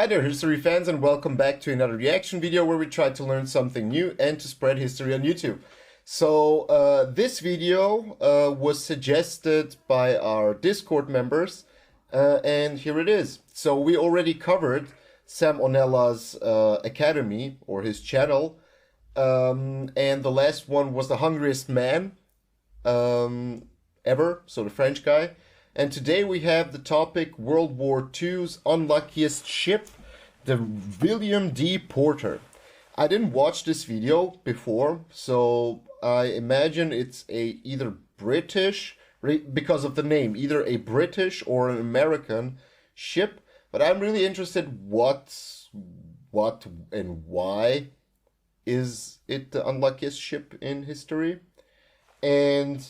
Hi there, history fans, and welcome back to another reaction video where we try to learn something new and to spread history on YouTube. So this video was suggested by our Discord members, and here it is. So we already covered Sam Onella's academy, or his channel, and the last one was the hungriest man ever, so the French guy. And today we have the topic World War II's unluckiest ship, the William D. Porter. I didn't watch this video before, so I imagine it's either British, because of the name, either a British or an American ship. But I'm really interested what and why is it the unluckiest ship in history. And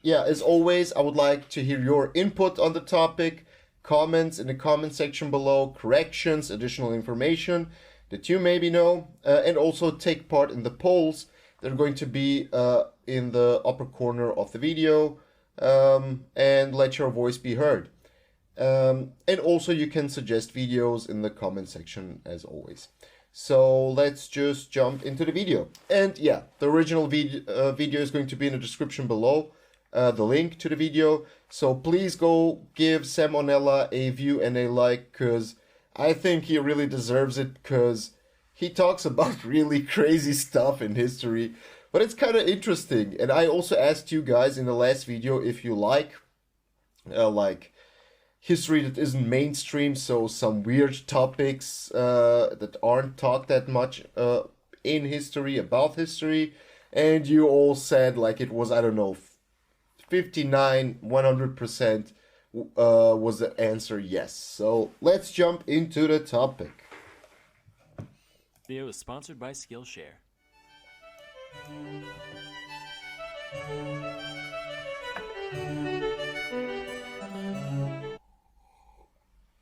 yeah, as always, I would like to hear your input on the topic, comments in the comment section below, corrections, additional information that you maybe know, and also take part in the polls that are going to be in the upper corner of the video, and let your voice be heard. And also you can suggest videos in the comment section as always. So let's just jump into the video. And yeah, the original video is going to be in the description below. The link to the video, so please go give Sam Onella a view and a like, because I think he really deserves it, because he talks about really crazy stuff in history, but it's kind of interesting. And I also asked you guys in the last video if you like history that isn't mainstream, so some weird topics that aren't talked that much in history, about history, and you all said like it was, I don't know, 100% was the answer yes. So let's jump into the topic. Video is sponsored by Skillshare.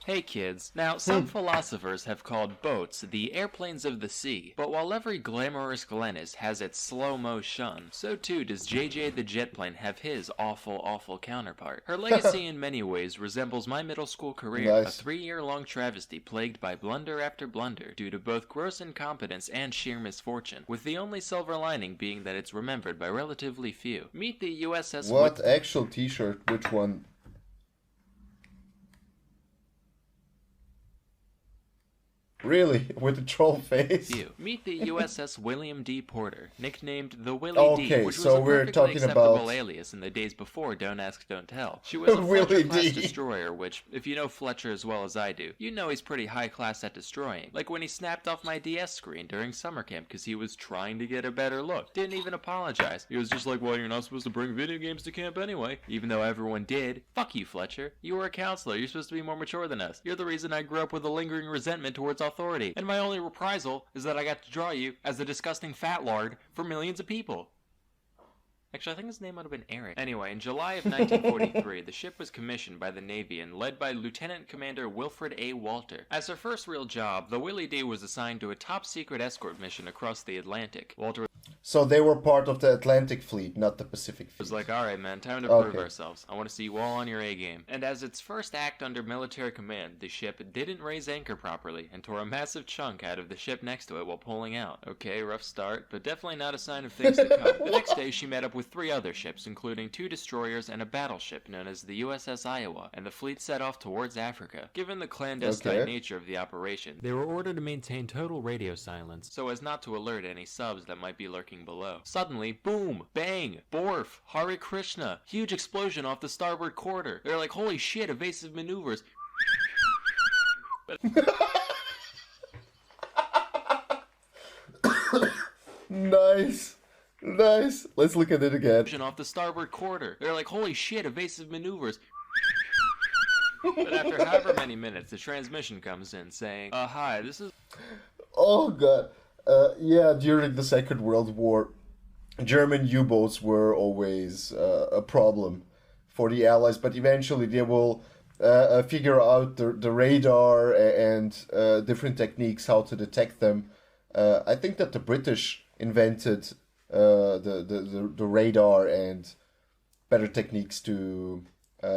Hey kids, now some philosophers have called boats the airplanes of the sea, but while every glamorous Glennis has its slow-mo shun, so too does JJ the jet plane have his awful counterpart. Her legacy in many ways resembles my middle school career, Nice. a 3-year-long travesty plagued by blunder after blunder due to both gross incompetence and sheer misfortune, with the only silver lining being that it's remembered by relatively few. Meet the USS What actual t-shirt? Which one? Really? With a troll face? Meet the USS William D. Porter, nicknamed the Willie D, Okay, which was so a we're perfectly talking acceptable about alias in the days before Don't Ask, Don't Tell. She was a Willie Fletcher-class D. destroyer, which, if you know Fletcher as well as I do, you know he's pretty high-class at destroying. Like when he snapped off my DS screen during summer camp because he was trying to get a better look. Didn't even apologize. He was just like, well, you're not supposed to bring video games to camp anyway. Even though everyone did. Fuck you, Fletcher. You were a counselor. You're supposed to be more mature than us. You're the reason I grew up with a lingering resentment towards authority. And my only reprisal is that I got to draw you as a disgusting fat lard for millions of people. Actually, I think his name might have been Eric. Anyway, in July of 1943, the ship was commissioned by the Navy and led by Lieutenant Commander Wilfred A. Walter. As her first real job, the Willie D was assigned to a top-secret escort mission across the Atlantic. Walter So they were part of the Atlantic Fleet, not the Pacific Fleet. was like, alright man, time to prove ourselves. I want to see you all on your A-game. And as its first act under military command, the ship didn't raise anchor properly and tore a massive chunk out of the ship next to it while pulling out. Okay, rough start, but definitely not a sign of things to come. The next day, she met up with 3 other ships, including 2 destroyers and a battleship known as the USS Iowa, and the fleet set off towards Africa. Given the clandestine nature of the operation, they were ordered to maintain total radio silence so as not to alert any subs that might be lurking below. Suddenly, boom, bang, borf, Hare Krishna, huge explosion off the starboard quarter. They're like, holy shit, evasive maneuvers. Nice. Nice. Let's look at it again. Off the starboard quarter. They're like, holy shit, evasive maneuvers. But after however many minutes, the transmission comes in saying, hi, this is... Oh god. Yeah, during the Second World War, German U-boats were always a problem for the Allies, but eventually they will figure out the radar and different techniques how to detect them. I think that the British invented the radar and better techniques to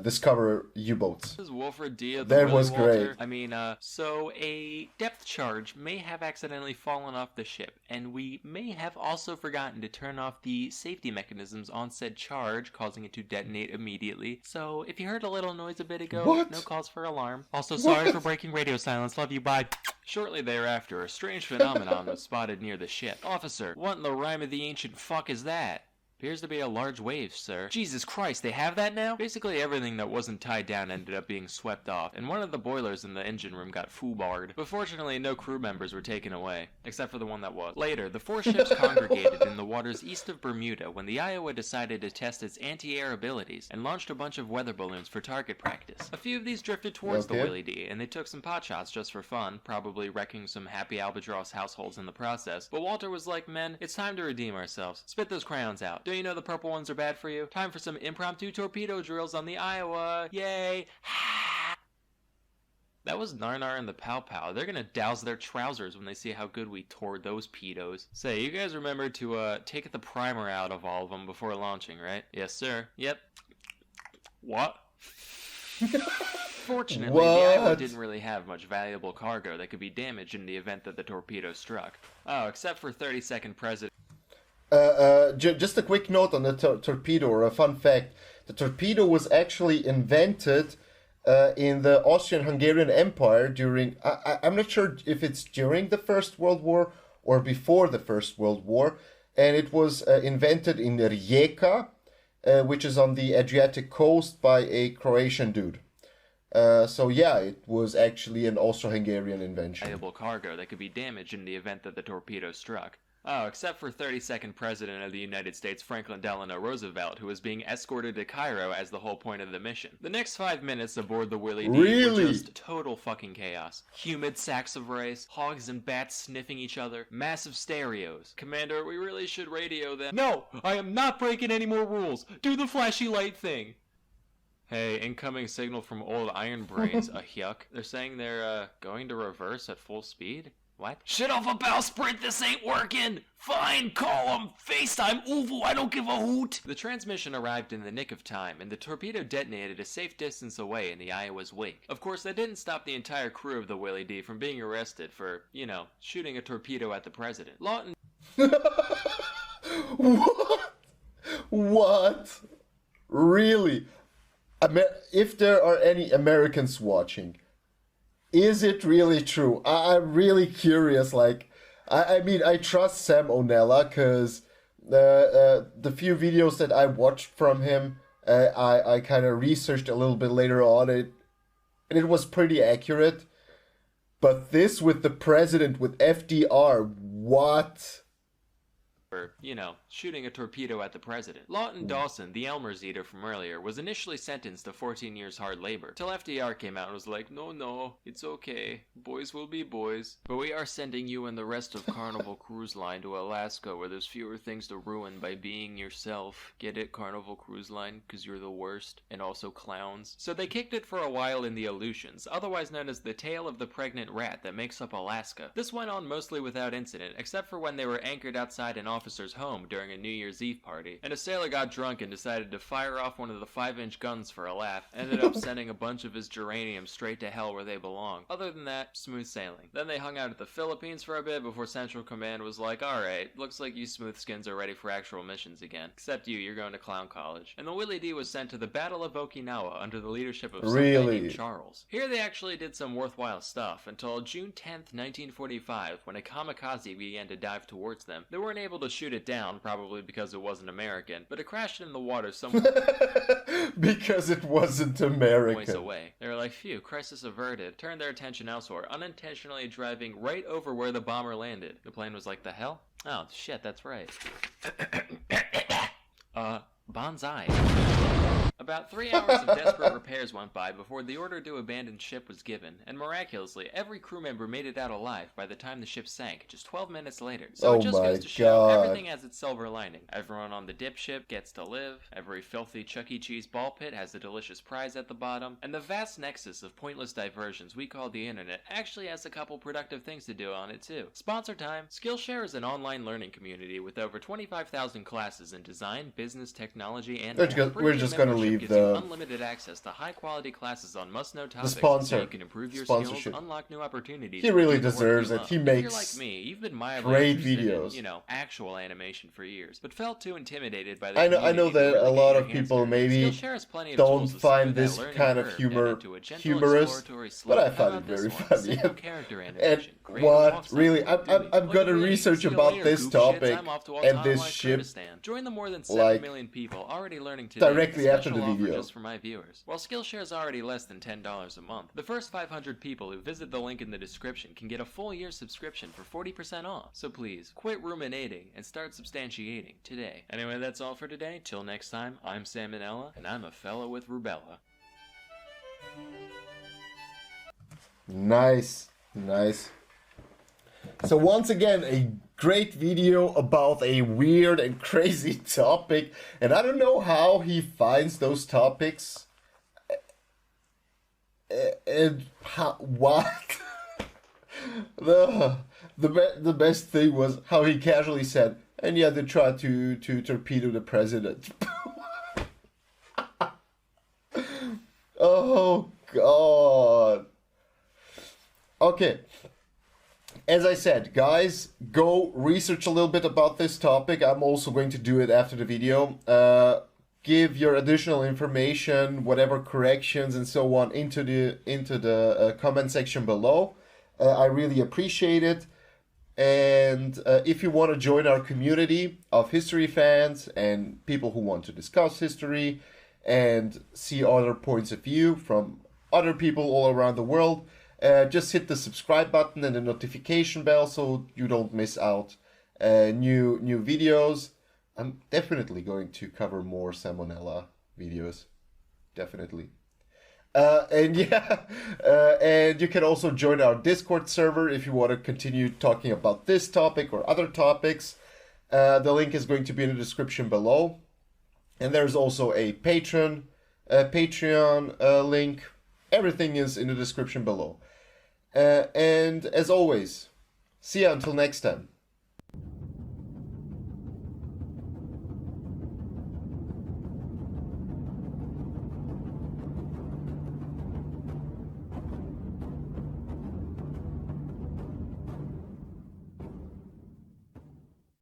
discover U-boats. This is Wilfred D. of the That Willy was Walter. great. So a depth charge may have accidentally fallen off the ship, and we may have also forgotten to turn off the safety mechanisms on said charge, causing it to detonate immediately. So if you heard a little noise a bit ago, What? no cause for alarm. Also, sorry What? for breaking radio silence. Love you, bye. Shortly thereafter, a strange phenomenon was spotted near the ship. Officer, what in the rhyme of the ancient fuck is that? Appears to be a large wave, sir. Jesus Christ, they have that now? Basically everything that wasn't tied down ended up being swept off, and one of the boilers in the engine room got foobarred. But fortunately, no crew members were taken away, except for the one that was. Later, the four ships congregated in the waters east of Bermuda when the Iowa decided to test its anti-air abilities and launched a bunch of weather balloons for target practice. A few of these drifted towards the Willie D, and they took some pot shots just for fun, probably wrecking some happy albatross households in the process. But Walter was like, men, it's time to redeem ourselves. Spit those crayons out. Don't you know the purple ones are bad for you? Time for some impromptu torpedo drills on the Iowa. Yay! That was Narnar and the Pow Pow. They're gonna douse their trousers when they see how good we tore those pedos. Say, you guys remember to take the primer out of all of them before launching, right? Yes, sir. Yep. What? Fortunately, the Iowa didn't really have much valuable cargo that could be damaged in the event that the torpedo struck. Oh, except for 30-second President. Just a quick note on the torpedo, or a fun fact. The torpedo was actually invented in the Austrian-Hungarian Empire during... I'm not sure if it's during the First World War or before the First World War. And it was invented in Rijeka, which is on the Adriatic coast, by a Croatian dude. So yeah, it was actually an Austro-Hungarian invention. Valuable cargo that could be damaged in the event that the torpedo struck. Oh, except for 32nd President of the United States Franklin Delano Roosevelt, who was being escorted to Cairo as the whole point of the mission. The next 5 minutes aboard the Willie D were just total fucking chaos. Humid sacks of rice, hogs and bats sniffing each other, massive stereos. Commander, we really should radio them. No! I am not breaking any more rules! Do the flashy light thing! Hey, incoming signal from old Iron Brains, a yuck. They're saying they're, going to reverse at full speed? What? Shit off a bowsprit, this ain't working! Fine, call 'em! FaceTime, oovo, I don't give a hoot! The transmission arrived in the nick of time, and the torpedo detonated a safe distance away in the Iowa's wake. Of course, that didn't stop the entire crew of the Willie D from being arrested for, you know, shooting a torpedo at the president. Lawton... What? What? Really? If there are any Americans watching... Is it really true? I'm really curious. Like, I mean, I trust Sam O'Nella because the few videos that I watched from him, I kind of researched a little bit later on it, and it was pretty accurate. But this with the president, with FDR, what? For, you know, shooting a torpedo at the president. Lawton Dawson, the Elmer's eater from earlier, was initially sentenced to 14 years hard labor, till FDR came out and was like, no, it's okay. Boys will be boys. But we are sending you and the rest of Carnival Cruise Line to Alaska, where there's fewer things to ruin by being yourself. Get it, Carnival Cruise Line? Because you're the worst. And also clowns. So they kicked it for a while in the Aleutians, otherwise known as the Tale of the Pregnant Rat that makes up Alaska. This went on mostly without incident, except for when they were anchored outside an officer's home during a New Year's Eve party, and a sailor got drunk and decided to fire off one of the 5-inch guns for a laugh, ended up sending a bunch of his geraniums straight to hell where they belong. Other than that, smooth sailing. Then they hung out at the Philippines for a bit before Central Command was like, alright, looks like you smoothskins are ready for actual missions again. Except you're going to clown college. And the Willie D was sent to the Battle of Okinawa under the leadership of some guy named Charles. Here they actually did some worthwhile stuff until June 10th, 1945, when a kamikaze began to dive towards them. They weren't able to shoot it down, probably because it wasn't American, but it crashed in the water somewhere because it wasn't American. Ways away. They were like, phew, crisis averted. Turned their attention elsewhere, unintentionally driving right over where the bomber landed. The plane was like, the hell? Oh, shit, that's right. Bonsai. About 3 hours of desperate repairs went by before the order to abandon ship was given, and miraculously, every crew member made it out alive by the time the ship sank, just 12 minutes later. So it just goes to show, everything has its silver lining. Everyone on the dipship gets to live, every filthy Chuck E. Cheese ball pit has a delicious prize at the bottom, and the vast nexus of pointless diversions we call the internet actually has a couple productive things to do on it too. Sponsor time! Skillshare is an online learning community with over 25,000 classes in design, business, technology, and we're just gonna leave leave gives you the unlimited access to high-quality classes on must-know topics, sponsor. so you can improve your skills, Sponsorship. unlock new opportunities. He really and do the work deserves you it. love. He If makes you're like me, you've been mildly great interested videos. in, actual animation for years, but felt too intimidated by the I know community to that really a get lot your of hands people dirty. maybe Skillshare has plenty of don't tools to find smooth that this learning kind of curve humor down into a gentle humorous, exploratory slope. but I How find about it this very one? funny. Simple character And animation. Create a what walk really, cycle like I'm Look gonna at me. research See you about later, this goof topic shits. I'm off to and this Guatemala, ship Kurdistan. Join the more than 7 like million people already learning today. directly A after the special offer video. just for my viewers. While Skillshare is already less than $10 a month, the first 500 people who visit the link in the description can get a full year subscription for 40% off. So please, quit ruminating and start substantiating today. Anyway, that's all for today. Till next time, I'm Salmonella, and I'm a fellow with rubella. Nice, nice. So once again, a great video about a weird and crazy topic, and I don't know how he finds those topics. And how, what? the best thing was how he casually said, and yeah, they tried to torpedo the president. Oh God. Okay. As I said, guys, go research a little bit about this topic. I'm also going to do it after the video. Give your additional information, whatever corrections and so on, into the comment section below. I really appreciate it. And if you want to join our community of history fans and people who want to discuss history and see other points of view from other people all around the world, just hit the subscribe button and the notification bell so you don't miss out new videos. I'm definitely going to cover more Salmonella videos, definitely. And yeah, and you can also join our Discord server if you want to continue talking about this topic or other topics. The link is going to be in the description below. And there's also a Patreon link. Everything is in the description below. And as always, see you until next time.